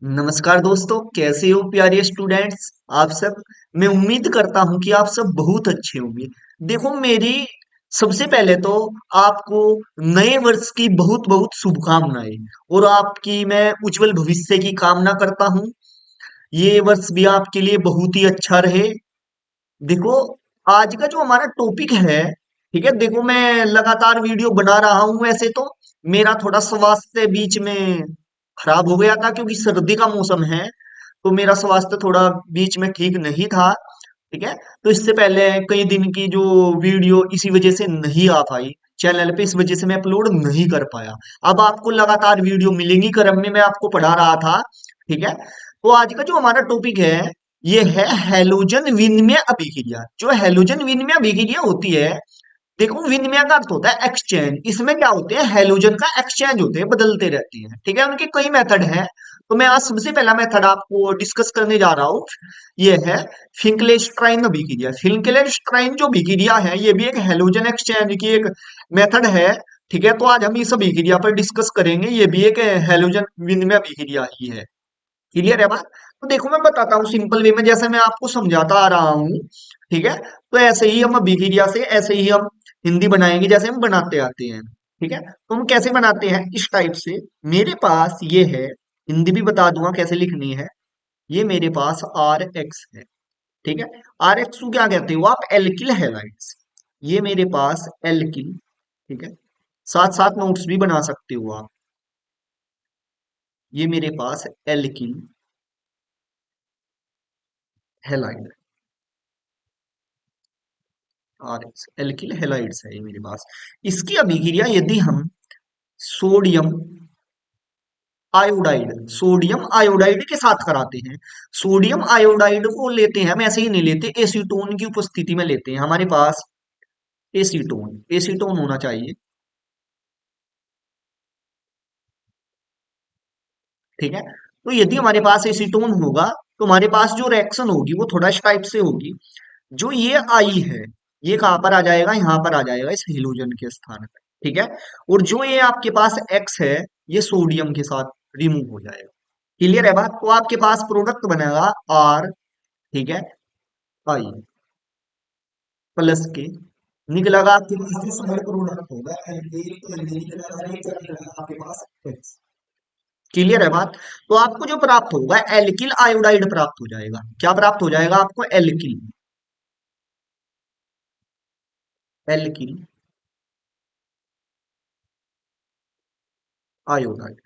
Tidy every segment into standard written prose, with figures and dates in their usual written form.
नमस्कार दोस्तों, कैसे हो प्यारे स्टूडेंट्स। आप सब, मैं उम्मीद करता हूं कि आप सब बहुत अच्छे होंगे। देखो, मेरी सबसे पहले तो आपको नए वर्ष की बहुत बहुत शुभकामनाएं और आपकी मैं उज्जवल भविष्य की कामना करता हूं। ये वर्ष भी आपके लिए बहुत ही अच्छा रहे। देखो, आज का जो हमारा टॉपिक है, ठीक है। देखो, मैं लगातार वीडियो बना रहा हूँ। वैसे तो मेरा थोड़ा स्वास्थ्य बीच में खराब हो गया था क्योंकि सर्दी का मौसम है, तो मेरा स्वास्थ्य थोड़ा बीच में ठीक नहीं था। ठीक है। तो इससे पहले कई दिन की जो वीडियो इसी वजह से नहीं आ पाई चैनल पे, इस वजह से मैं अपलोड नहीं कर पाया। अब आपको लगातार वीडियो मिलेंगी, क्रम में मैं आपको पढ़ा रहा था। ठीक है। तो आज का जो हमारा टॉपिक है, ये है हैलोजन विनिमय अभिक्रिया। जो हैलोजन विनिमय अभिक्रिया होती है, देखो, विनिमय का अर्थ होता है एक्सचेंज। इसमें क्या होते हैं, हैलोजन का एक्सचेंज होते हैं, बदलते रहते हैं। ठीक है। उनके कई मेथड हैं। तो मैं आज सबसे पहला मेथड आपको डिस्कस करने जा रहा हूँ। ये है फिंकलेस्ट्राइन अभिक्रिया। फिंकलेस्ट्राइन जो अभिक्रिया है, ये भी एक हैलोजन एक्सचेंज की एक मेथड है। ठीक है। तो आज हम इस अभिक्रिया पर डिस्कस करेंगे। ये भी एक हैलोजन विनिमय अभिक्रिया ही है। क्लियर है बात। तो देखो, मैं बताता हूँ सिंपल वे में, जैसे मैं आपको समझाता आ रहा हूँ। ठीक है। तो ऐसे ही हम अभिक्रिया से ऐसे ही हम हिंदी बनाएंगे जैसे हम बनाते आते हैं। ठीक है। तो हम कैसे बनाते हैं, इस टाइप से। मेरे पास ये है, हिंदी भी बता दूंगा कैसे लिखनी है। ये मेरे पास आर एक्स है। ठीक है। आर एक्स को क्या कहते हो आप, एल्किल हैलाइड्स। ये मेरे पास एल्किल। ठीक है। साथ साथ नोट्स भी बना सकते हो आप। ये मेरे पास alkyl halide, R X alkyl halides है ये मेरे पास। इसकी अभिक्रिया यदि हम सोडियम आयोडाइड, सोडियम आयोडाइड के साथ कराते हैं। सोडियम आयोडाइड को लेते हैं, हम ऐसे ही नहीं लेते, एसीटोन की उपस्थिति में लेते हैं। हमारे पास एसीटोन, एसीटोन होना चाहिए। ठीक है। तो यदि हमारे पास एसीटोन होगा, तो हमारे पास जो रिएक्शन होगी वो थोड़ा इस टाइप से होगी। जो ये आई है, ये कहां पर आ जाएगा, यहां पर आ जाएगा इस हेलोजन के स्थान पर। ठीक है। और जो ये आपके पास एक्स है, ये सोडियम के साथ रिमूव हो जाएगा। क्लियर है बात। तो आपके पास प्रोडक्ट बनेगा आर, ठीक है, आई प्लस के। निकलेगा आपके पास जो सॉलिड प्रोडक्ट होगा एल्केन, तो एल्केन निकलेगा, ये क्या निकलेगा आपके पास, एक्स। क्लियर है बात। तो आपको जो प्राप्त होगा, एल्किल आयोडाइड प्राप्त हो जाएगा। क्या प्राप्त हो जाएगा आपको, alkyl, alkyl iodide.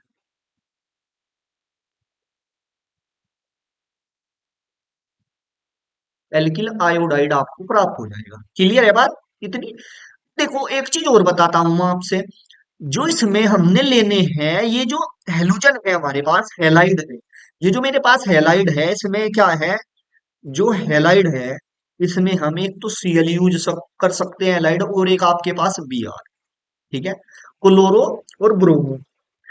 Alkyl iodide आपको प्राप्त हो जाएगा। क्लियर है बात इतनी। देखो, एक चीज और बताता हूं मैं आपसे। जो इसमें हमने लेने हैं, ये जो हेलोजन है हमारे पास, हेलाइड है। ये जो मेरे पास हेलाइड है, इसमें क्या है, जो हेलाइड है, इसमें हम एक तो सीएल यूज कर सकते हैं हेलाइड, और एक आपके पास बी आर। ठीक है। क्लोरो और ब्रोमो।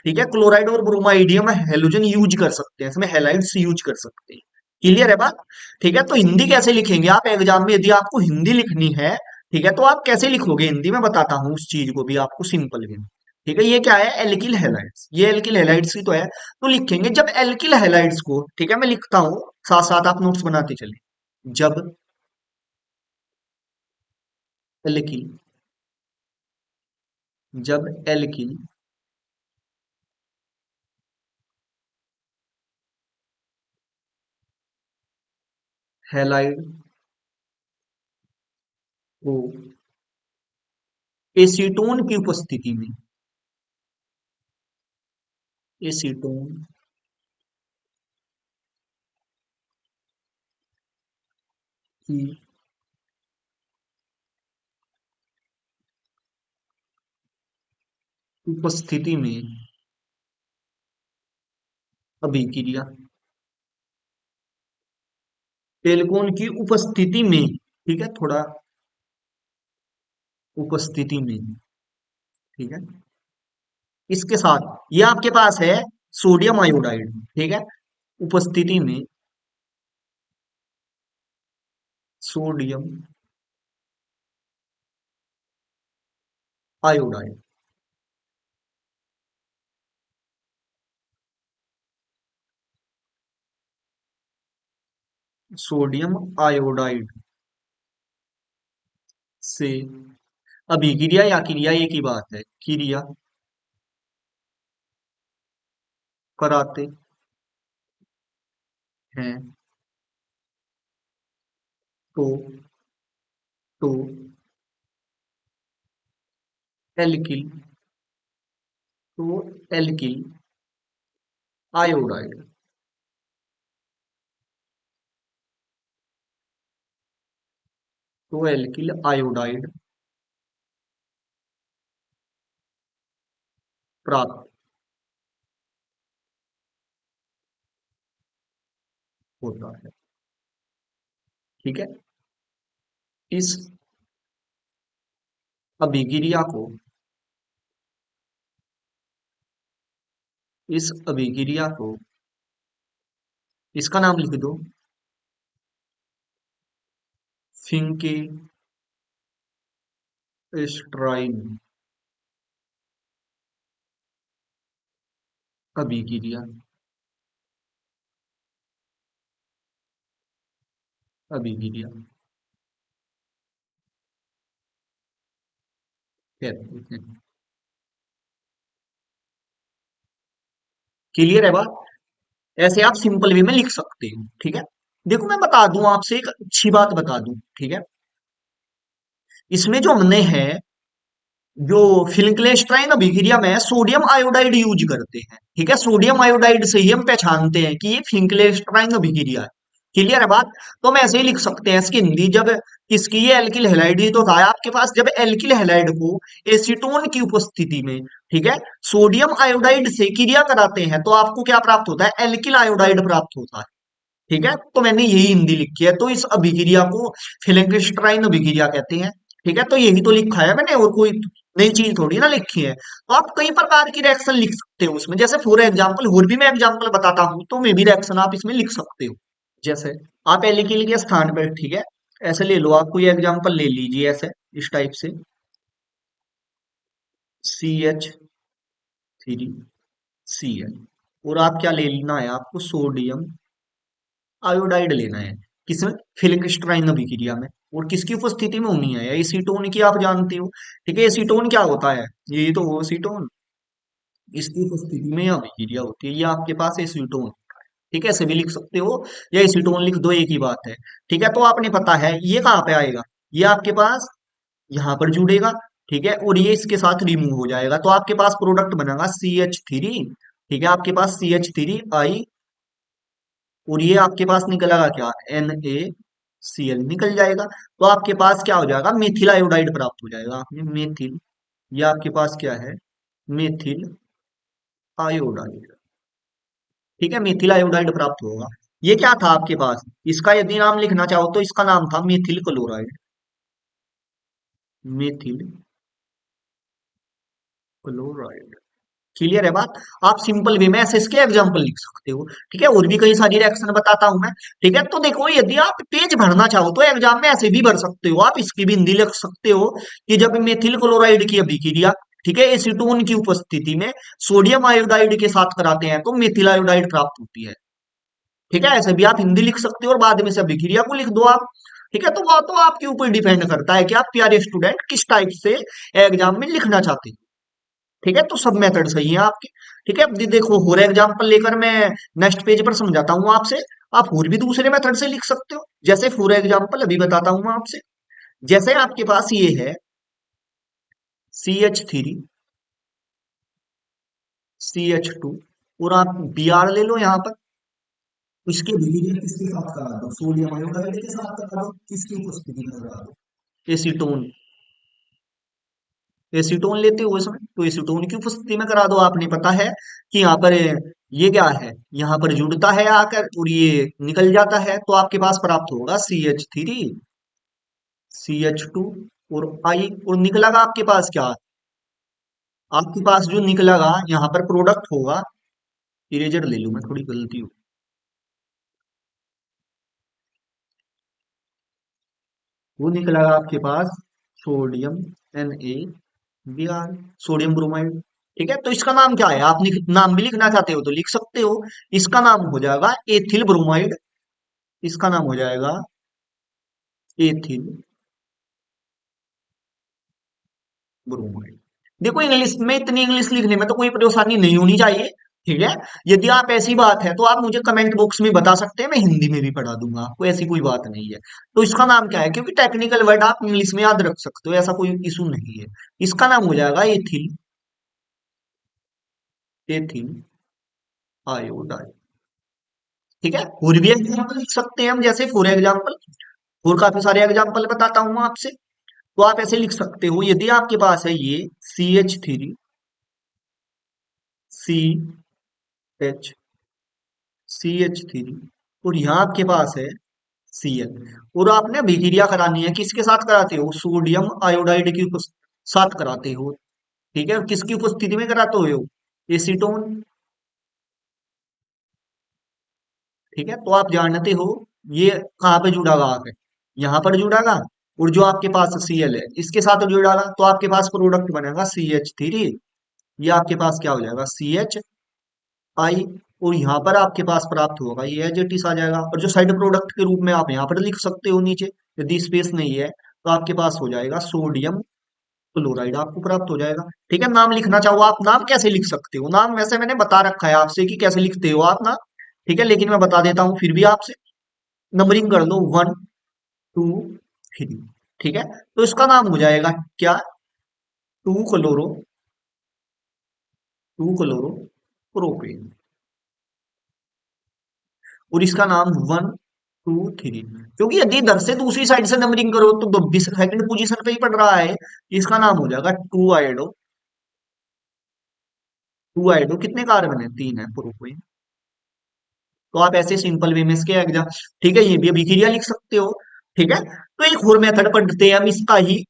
ठीक है। क्लोराइड और ब्रोमाइड हम हेलोजन यूज कर सकते हैं, इसमें हेलाइड्स यूज कर सकते हैं। क्लियर है बात। ठीक है। तो हिंदी कैसे लिखेंगे आप एग्जाम में, यदि आपको हिंदी लिखनी है, ठीक है, तो आप कैसे लिखोगे हिंदी में, बताता हूँ उस चीज को भी आपको सिंपल में। ठीक है। ये क्या है, एल्किल हैलाइड्स, ये एल्किल हैलाइड्स ही तो है। तो लिखेंगे जब एल्किल हैलाइड्स को, ठीक है, मैं लिखता हूँ, साथ साथ आप नोट्स बनाते चले। जब एल्किल, जब एल्किल हैलाइड को एसीटोन की उपस्थिति में, एसीटोन की उपस्थिति में अभिक्रिया, टेलीकॉन की उपस्थिति में, ठीक है, थोड़ा उपस्थिति में, ठीक है, इसके साथ ये आपके पास है सोडियम आयोडाइड। ठीक है। उपस्थिति में सोडियम आयोडाइड, सोडियम आयोडाइड से अभिक्रिया या क्रिया एक ही बात है, क्रिया कराते हैं तो तो एल्किल तो एल्किल आयोडाइड तो एल्किल आयोडाइड प्राप्त होता है। ठीक है। इस अभिक्रिया को इस अभिक्रिया को इसका नाम लिख दो, फिंकेस्ट्राइन अभिक्रिया अभिक्रिया कहते हैं। क्लियर है बात? ऐसे आप सिंपल वे में लिख सकते हो। ठीक है। देखो मैं बता दूं आपसे, एक अच्छी बात बता दूं। ठीक है। इसमें जो हमने है, जो फिल्क्लेस्ट्राइन अभिक्रिया में सोडियम आयोडाइड यूज करते हैं। ठीक है। सोडियम आयोडाइड से ही हम पहचानते हैं कि ये फिल्क्लेस्ट्राइन अभिक्रिया है। क्लियर है बात? तो हम ऐसे ही लिख सकते हैं इसकी हिंदी, जब किसकी ये एल्किल हैलाइड, तो था आपके पास, जब एल्किल हैलाइड को एसीटोन की उपस्थिति में, ठीक है, सोडियम आयोडाइड से क्रिया कराते हैं तो आपको क्या प्राप्त होता है? एल्किल आयोडाइड प्राप्त होता है। ठीक है। तो मैंने यही हिंदी लिखी है, तो इस अभिक्रिया को फिल्क्रेस्ट्राइन अभिक्रिया कहते हैं। ठीक है। तो यही तो लिखा है मैंने, और कोई नई चीज थोड़ी ना लिखी है। तो आप कई प्रकार की रिएक्शन लिख सकते हो उसमें, जैसे फॉर एग्जांपल, और भी मैं एग्जांपल बताता हूँ तो मैं भी रिएक्शन आप इसमें लिख सकते हो। जैसे आप एल्किल के स्थान पर, ठीक है, ऐसे ले लो, आप कोई एग्जांपल ले लीजिए ऐसे, इस टाइप से, CH3Cl, और आप क्या ले लेना है, आपको सोडियम आयोडाइड लेना है। किसमें? फिल्क्रेस्ट्राइन अभिक्रिया में। और किसकी उपस्थिति में होनी है? एसीटोन की, आप जानते हो। ठीक है। एसीटोन क्या होता है? ये तो वो एसीटोन, इसकी उपस्थिति में अभिक्रिया होती है, ये आपके पास एसीटोन। ठीक है। ऐसे भी लिख सकते हो, या एसीटोन लिख दो, एक ही बात है। ठीक है। तो आपने पता है ये कहाँ पे आएगा, ये आपके पास यहाँ पर जुड़ेगा। ठीक है। और ये इसके साथ रिमूव हो जाएगा, तो आपके पास प्रोडक्ट बनेगा CH3। ठीक है। आपके पास CH3I, और ये आपके पास निकलेगा क्या? NaCl निकल जाएगा। तो आपके पास क्या हो जाएगा? मेथिल आयोडाइड प्राप्त हो जाएगा। आपने मेथिल, ये आपके पास क्या है? Methyl iodide. ठीक है। मेथिल आयोडाइड प्राप्त होगा। ये क्या था आपके पास? इसका यदि नाम लिखना चाहो तो इसका नाम था methyl chloride. Methyl chloride. Clear है बात? आप सिंपल वे में ऐसे इसके एग्जांपल लिख सकते हो। ठीक है। और भी कई सारी रिएक्शन बताता हूं मैं। ठीक है। तो देखो, यदि आप पेज भरना चाहो तो एग्जाम में ऐसे भी भर सकते हो, आप इसकी भी हिंदी लिख सकते हो कि जब मेथिल क्लोराइड की अभिक्रिया, ठीक है, एसीटोन की उपस्थिति में सोडियम आयोडाइड के साथ कराते हैं तो मेथिल आयोडाइड प्राप्त होती है। ठीक है। ऐसे भी आप हिंदी लिख सकते हो, और बाद में से अभिक्रिया को लिख दो आप। ठीक है। तो वो तो आपके ऊपर डिपेंड करता है कि आप प्यारे स्टूडेंट किस टाइप से एग्जाम में लिखना चाहते हैं। ठीक है। तो सब मेथड सही है आपके। ठीक है। अब देखो, और एग्जांपल लेकर मैं नेक्स्ट पेज पर समझाता हूँ आपसे। आप और भी दूसरे मेथड से लिख सकते हो, जैसे फॉर एग्जांपल अभी बताता हूँ मैं आपसे। जैसे आपके पास ये है CH3CH2, और आप Br ले लो यहाँ पर। इसके विभिन्न किसके साथ करा दो? सोडियम आयोडाइड के साथ करा दो, किसकी उपस्थिति में करा दो? एसीटोन। एसीटोन लेते हो इसमें, तो एसीटोन की उपस्थिति में करा दो। आपने पता है कि यहाँ पर ये क्या है, यहाँ पर जुड़ता है आकर और ये निकल जाता है, तो आपके पास प्राप्त होगा CH3CH2 और आई, और निकलेगा आपके पास क्या? आपके पास जो निकलेगा यहाँ पर प्रोडक्ट होगा, इरेजर ले लूं मैं, थोड़ी गलती हो, वो निकलेगा आपके पास सोडियम NaBr, सोडियम ब्रोमाइड। ठीक है। तो इसका नाम क्या है? आप नाम भी लिखना चाहते हो तो लिख सकते हो। इसका नाम हो जाएगा एथिल ब्रोमाइड इसका नाम हो जाएगा एथिल ब्रोमाइड। देखो इंग्लिश में इतनी इंग्लिश लिखने में तो कोई परेशानी नहीं होनी चाहिए। ठीक है। यदि आप ऐसी बात है तो आप मुझे कमेंट बॉक्स में बता सकते हैं, मैं हिंदी में भी पढ़ा दूंगा आपको, ऐसी कोई बात नहीं है। तो इसका नाम क्या है, क्योंकि टेक्निकल वर्ड आप इंग्लिश में याद रख सकते हो, ऐसा कोई इशू नहीं है। इसका नाम हो जाएगा एथिल, एथिल आयोडाइड। ठीक है। और भी एग्जाम्पल लिख सकते हैं हम, जैसे फॉर एग्जाम्पल, और काफी सारे एग्जाम्पल बताता हूँ आपसे। तो आप ऐसे लिख सकते हो, यदि आपके पास है ये CH3 CH3, और यहाँ आपके पास है Cl, और आपने अभिक्रिया करानी है, किसके साथ कराते हो, सोडियम आयोडाइड के साथ कराते हो। ठीक है। किसकी उपस्थिति में कराते हो, एसीटोन। ठीक है। तो आप जानते हो ये कहाँ पे जुड़ा हुआ है, यहाँ पर जुड़ागा। और जो आपके पास Cl है इसके साथ जुड़ागा, तो आपके पास प्रोडक्ट बनेगा CH3। ये आपके पास क्या हो जाएगा, CH I। और यहाँ पर आपके पास प्राप्त होगा ये एज इट इज आ जाएगा, और जो साइड प्रोडक्ट के रूप में आप यहाँ पर लिख सकते हो नीचे, यदि स्पेस नहीं है तो आपके पास हो जाएगा सोडियम क्लोराइड, आपको प्राप्त हो जाएगा। ठीक है। नाम लिखना चाहो आप, नाम कैसे लिख सकते हो, नाम वैसे मैंने बता रखा है आपसे कि कैसे लिखते हो आप नाम। ठीक है, लेकिन मैं बता देता हूँ फिर भी आपसे। नंबरिंग कर लो, 1 2 3। ठीक है। तो इसका नाम हो जाएगा क्या, two chloro two chloro propane. और इसका नाम 1 2 3, क्योंकि यदि इधर से दूसरी साइड से नंबरिंग करो तो सेकंड पोजीशन पे ही पड़ रहा है। इसका नाम हो जाएगा टू आइडो। कितने कार्बन है, 3 है प्रोपेन। तो आप ऐसे सिंपल वे में इसके एग्जाम, ठीक है, ये भी अभिक्रिया लिख सकते हो। ठीक है। तो एक और मेथड पढ़ते हैं हम इसका ही,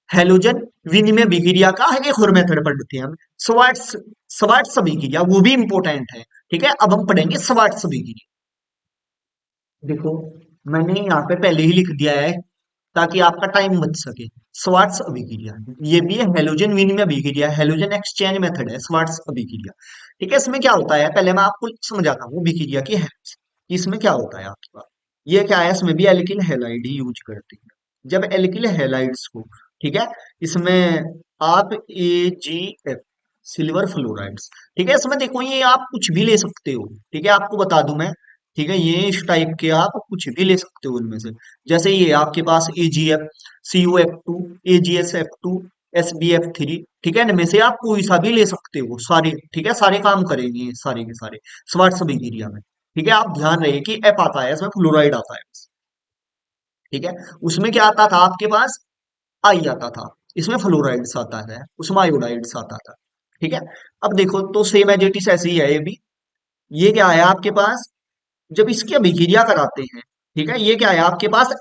हेलोजन विनिमय अभिक्रिया का है, एक और मेथड पढ़ते हैं हम, स्वार्ट्स स्वार्ट्स अभिक्रिया, वो भी इंपॉर्टेंट है। ठीक है। अब हम पढ़ेंगे स्वार्ट्स अभिक्रिया। देखो मैंने यहाँ पे पहले ही लिख दिया है ताकि आपका टाइम बच सके। स्वार्ट्स अभिक्रिया, ये भी है हेलोजन विनिमय अभिक्रिया, हेलोजन एक्सचेंज मेथड है स्वार्ट्स अभिक्रिया। ठीक है। इसमें क्या होता है, पहले मैं आपको समझाता हूँ अभिक्रिया की है। इसमें क्या होता है आपके पास, ये क्या है, इसमें भी एल्किल हैलाइड ही यूज करते हैं। जब एल्किल हैलाइड्स को, ठीक है, इसमें आप AgF, सिल्वर फ्लोराइड्स, ठीक है, इसमें देखो ये आप कुछ भी ले सकते हो। ठीक है, आपको बता दूं मैं। ठीक है, ये इस टाइप के आप कुछ भी ले सकते हो इनमें से। जैसे ये आपके पास AgF, CuF2, AgSF2, SbF3। ठीक है, इनमें से आप कोई सा भी ले सकते हो सारे। ठीक है, सारे काम करेंगे ये सारे के सारे स्वार्ट्स अभिक्रिया में। ठीक है, आप ध्यान रहे कि एफ आता है, इसमें फ्लोराइड आता है। ठीक है। उसमें क्या आता था आपके पास, आई आता था। इसमें फ्लोराइड्स आता है, उसमें आयोडाइड्स आता था। ठीक है। अब देखो तो सेम एज इट इज ऐसे ही है ये भी। ये क्या है आपके पास, जब इसकी अभिक्रिया कराते हैं, ठीक है, ये क्या है आपके पास,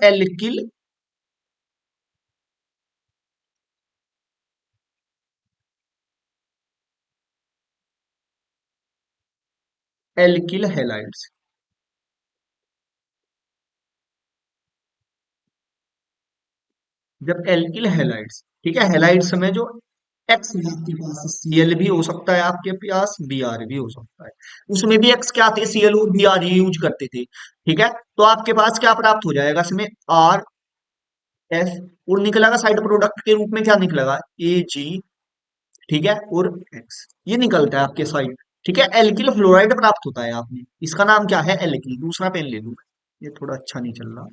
एल्किल हैलाइड्स। जब एल्किल हैलाइड्स, ठीक है, हैलाइड्स में जो एक्स है आपके पास, Cl भी हो सकता है आपके पास, Br भी हो सकता है। उसमें भी एक्स क्या थे, Cl और Br ही यूज करते थे। ठीक है। तो आपके पास क्या प्राप्त हो जाएगा इसमें, RF, और निकलेगा साइड प्रोडक्ट के रूप में क्या निकलेगा, Ag। ठीक है। और एक्स, ये निकलता है आपके साइड। ठीक है, एल्किल फ्लोराइड प्राप्त होता है आपने। इसका नाम क्या है, एल्किल। दूसरा पेन ले लूं, ये थोड़ा अच्छा नहीं चल रहा।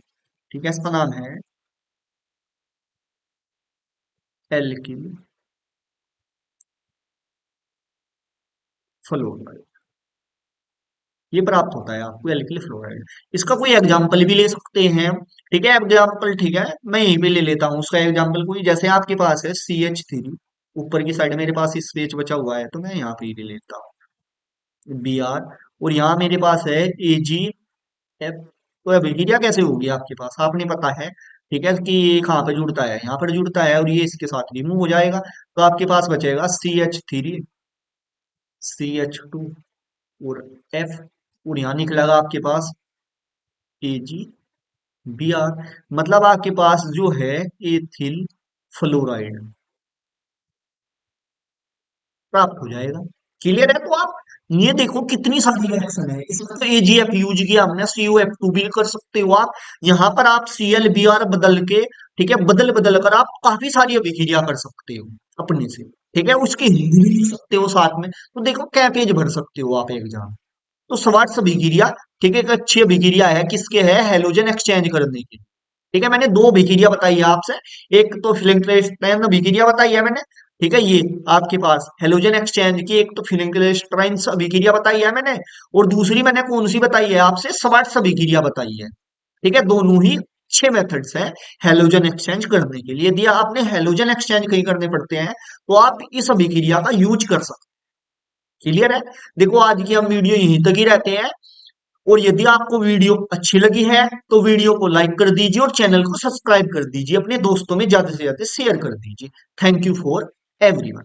ठीक है, इसका नाम है एल्किल फ्लोराइड। ये प्राप्त होता है आपको एल्किल फ्लोराइड। इसका कोई एग्जाम्पल भी ले सकते हैं। ठीक है, एग्जाम्पल, ठीक है, मैं यहीं पे ले लेता हूँ उसका एग्जाम्पल। कोई जैसे आपके पास है CH3, ऊपर की साइड मेरे पास स्पेस बचा हुआ है तो मैं यहाँ पे ही ले लेता हूँ, Br। और यहाँ मेरे पास है AgF। तो अभिक्रिया कैसे होगी आपके पास, आपने पता है। ठीक है, कि ये कहाँ पे जुड़ता है, यहाँ पर जुड़ता है, और ये इसके साथ रिमूव हो जाएगा। तो आपके पास बचेगा CH3 CH2 और F, और यहाँ निकलेगा आपके पास AgBr। मतलब आपके पास जो है एथिल फ्लोराइड प्राप्त हो जाएगा। क्लियर है? तो आप ये देखो कितनी सारी रिएक्शन है इसमें। तो एजीएफ यूज किया हमने, CuF2 भी कर सकते हो आप। यहाँ पर आप ClBr बदल के, ठीक है, बदल बदल कर आप काफी सारी अभिक्रिया कर सकते हो अपने से। ठीक है, उसकी हिंदी भी लिख सकते हो साथ में। तो देखो क्या पेज भर सकते हो आप एग्जाम। तो स्वार्ट्ज अभिक्रिया, ठीक है, एक अच्छी अभिक्रिया है, किसके है? हेलोजन एक्सचेंज करने की। ठीक है, मैंने दो अभिक्रिया बताई है आपसे। एक तो फिलिंक्रेस्टाइन अभिक्रिया बताई है मैंने, ठीक है, ये आपके पास हेलोजन एक्सचेंज की। एक तो फिलिंक्रेस्टाइन अभिक्रिया बताई है मैंने, और दूसरी मैंने कौन सी बताई है आपसे? स्वार्ट्ज अभिक्रिया बताई है। ठीक है, दोनों ही अच्छे मेथड्स हैं हेलोजन एक्सचेंज करने के लिए। यदि आपने हेलोजन एक्सचेंज कहीं करने पड़ते हैं तो आप इस अभिक्रिया का यूज कर सकते हैं। क्लियर है? देखो आज की हम वीडियो यहीं तक ही रहते हैं। और यदि आपको वीडियो अच्छी लगी है तो वीडियो को लाइक कर दीजिए और चैनल को सब्सक्राइब कर दीजिए, अपने दोस्तों में ज्यादा से ज्यादा शेयर कर दीजिए। Thank you for everyone.